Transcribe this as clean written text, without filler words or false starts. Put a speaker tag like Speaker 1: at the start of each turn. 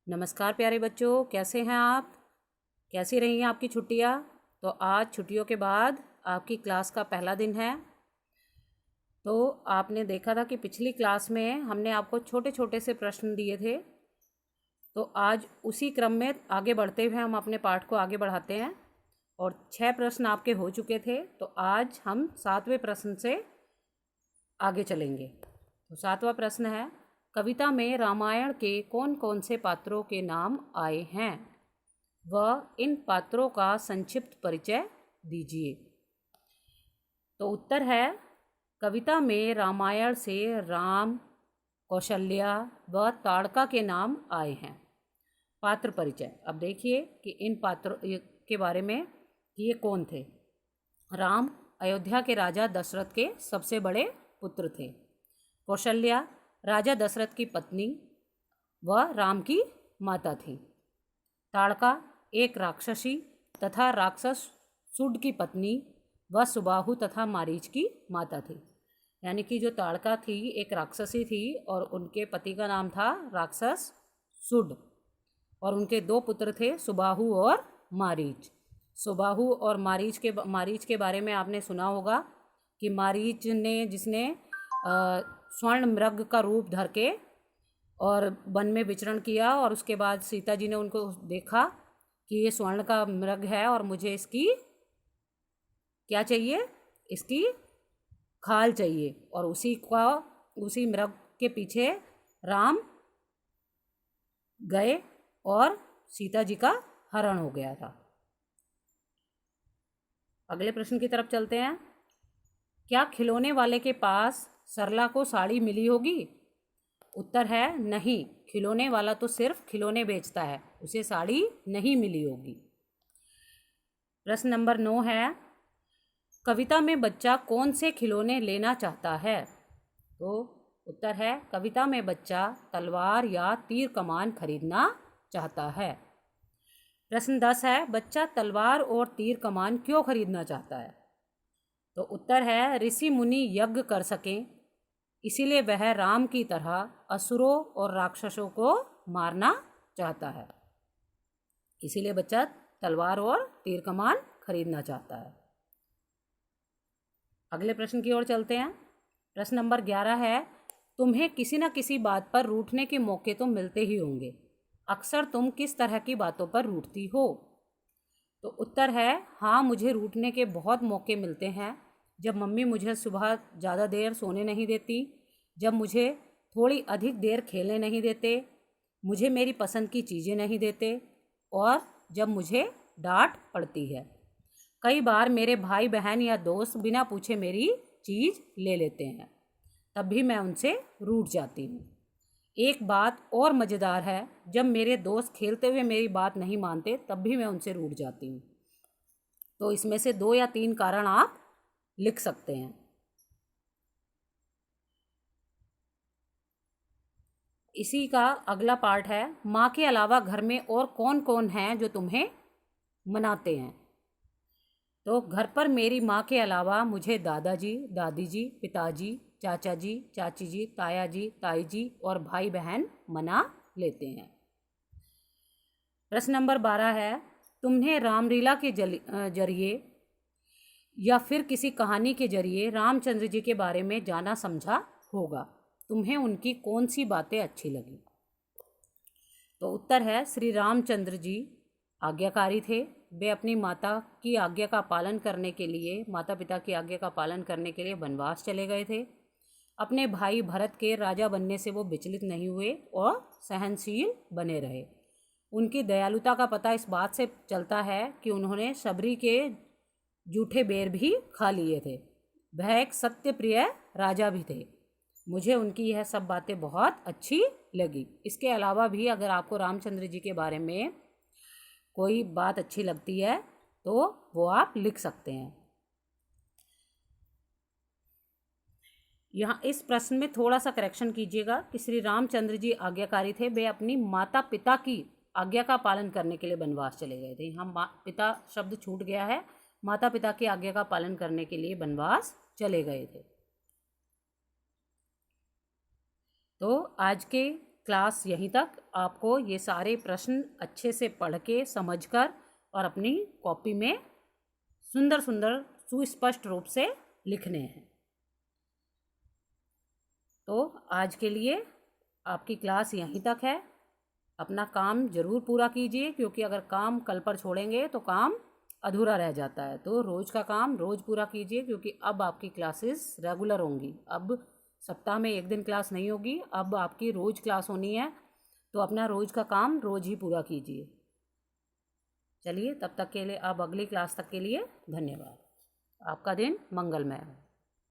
Speaker 1: नमस्कार प्यारे बच्चों, कैसे हैं आप? कैसी रही हैं आपकी छुट्टियां? तो आज छुट्टियों के बाद आपकी क्लास का पहला दिन है। तो आपने देखा था कि पिछली क्लास में हमने आपको छोटे छोटे से प्रश्न दिए थे। तो आज उसी क्रम में आगे बढ़ते हुए हम अपने पाठ को आगे बढ़ाते हैं और 6 प्रश्न आपके हो चुके थे। तो आज हम 7वें प्रश्न से आगे चलेंगे। तो 7वां प्रश्न है, कविता में रामायण के कौन कौन से पात्रों के नाम आए हैं? वह इन पात्रों का संक्षिप्त परिचय दीजिए। तो उत्तर है, कविता में रामायण से राम, कौशल्या व ताड़का के नाम आए हैं। पात्र परिचय। अब देखिए कि इन पात्रों के बारे में कि ये कौन थे। राम अयोध्या के राजा दशरथ के सबसे बड़े पुत्र थे। कौशल्या राजा दशरथ की पत्नी व राम की माता थी। ताड़का एक राक्षसी तथा राक्षस सुड की पत्नी व सुबाहु तथा मारीच की माता थी। यानी कि जो ताड़का थी एक राक्षसी थी और उनके पति का नाम था राक्षस सुड और उनके 2 पुत्र थे, सुबाहु और मारीच। सुबाहु और मारीच के बारे में आपने सुना होगा कि मारीच ने जिसने स्वर्ण मृग का रूप धर के और वन में विचरण किया और उसके बाद सीता जी ने उनको देखा कि ये स्वर्ण का मृग है और मुझे इसकी क्या चाहिए, इसकी खाल चाहिए, और उसी मृग के पीछे राम गए और सीता जी का हरण हो गया था। अगले प्रश्न की तरफ चलते हैं। क्या खिलौने वाले के पास सरला को साड़ी मिली होगी? उत्तर है नहीं, खिलौने वाला तो सिर्फ खिलौने बेचता है, उसे साड़ी नहीं मिली होगी। प्रश्न नंबर 9 है, कविता में बच्चा कौन से खिलौने लेना चाहता है? तो उत्तर है, कविता में बच्चा तलवार या तीर कमान खरीदना चाहता है। प्रश्न 10 है, बच्चा तलवार और तीर कमान क्यों खरीदना चाहता है? तो उत्तर है, ऋषि मुनि यज्ञ कर सकें इसीलिए वह राम की तरह असुरों और राक्षसों को मारना चाहता है, इसीलिए बच्चा तलवार और तीर कमान खरीदना चाहता है। अगले प्रश्न की ओर चलते हैं। प्रश्न नंबर 11 है, तुम्हें किसी न किसी बात पर रूठने के मौके तो मिलते ही होंगे, अक्सर तुम किस तरह की बातों पर रूठती हो? तो उत्तर है, हाँ, मुझे रूठने के बहुत मौके मिलते हैं। जब मम्मी मुझे सुबह ज़्यादा देर सोने नहीं देती, जब मुझे थोड़ी अधिक देर खेलने नहीं देते, मुझे मेरी पसंद की चीज़ें नहीं देते और जब मुझे डांट पड़ती है। कई बार मेरे भाई बहन या दोस्त बिना पूछे मेरी चीज़ ले लेते हैं, तब भी मैं उनसे रूठ जाती हूँ। एक बात और मज़ेदार है, जब मेरे दोस्त खेलते हुए मेरी बात नहीं मानते तब भी मैं उनसे रूठ जाती हूँ। तो इसमें से 2 या 3 कारण आप लिख सकते हैं। इसी का अगला पार्ट है, माँ के अलावा घर में और कौन कौन हैं जो तुम्हें मनाते हैं? तो घर पर मेरी माँ के अलावा मुझे दादाजी, दादी जी, पिताजी, चाचा जी, चाची जी, ताया जी, ताई जी और भाई बहन मना लेते हैं। प्रश्न नंबर 12 है, तुम्हें रामलीला के जरिए या फिर किसी कहानी के जरिए रामचंद्र जी के बारे में जाना समझा होगा, तुम्हें उनकी कौन सी बातें अच्छी लगी? तो उत्तर है, श्री रामचंद्र जी आज्ञाकारी थे। वे अपनी माता की आज्ञा का पालन करने के लिए, माता पिता की आज्ञा का पालन करने के लिए वनवास चले गए थे। अपने भाई भरत के राजा बनने से वो विचलित नहीं हुए और सहनशील बने रहे। उनकी दयालुता का पता इस बात से चलता है कि उन्होंने शबरी के जूठे बेर भी खा लिए थे। वह एक सत्य प्रिय राजा भी थे। मुझे उनकी यह सब बातें बहुत अच्छी लगी। इसके अलावा भी अगर आपको रामचंद्र जी के बारे में कोई बात अच्छी लगती है तो वो आप लिख सकते हैं। यहाँ इस प्रश्न में थोड़ा सा करेक्शन कीजिएगा कि श्री रामचंद्र जी आज्ञाकारी थे, वे अपनी माता पिता की आज्ञा का पालन करने के लिए वनवास चले गए थे। यहाँ पिता शब्द छूट गया है, माता पिता की आज्ञा का पालन करने के लिए वनवास चले गए थे। तो आज के क्लास यहीं तक। आपको ये सारे प्रश्न अच्छे से पढ़ के समझकर और अपनी कॉपी में सुंदर सुंदर सुस्पष्ट रूप से लिखने हैं। तो आज के लिए आपकी क्लास यहीं तक है। अपना काम ज़रूर पूरा कीजिए, क्योंकि अगर काम कल पर छोड़ेंगे तो काम अधूरा रह जाता है। तो रोज़ का काम रोज़ पूरा कीजिए, क्योंकि अब आपकी क्लासेस रेगुलर होंगी। अब सप्ताह में एक दिन क्लास नहीं होगी, अब आपकी रोज़ क्लास होनी है। तो अपना रोज़ का काम रोज़ ही पूरा कीजिए। चलिए, तब तक के लिए, अब अगली क्लास तक के लिए धन्यवाद। आपका दिन मंगलमय हो।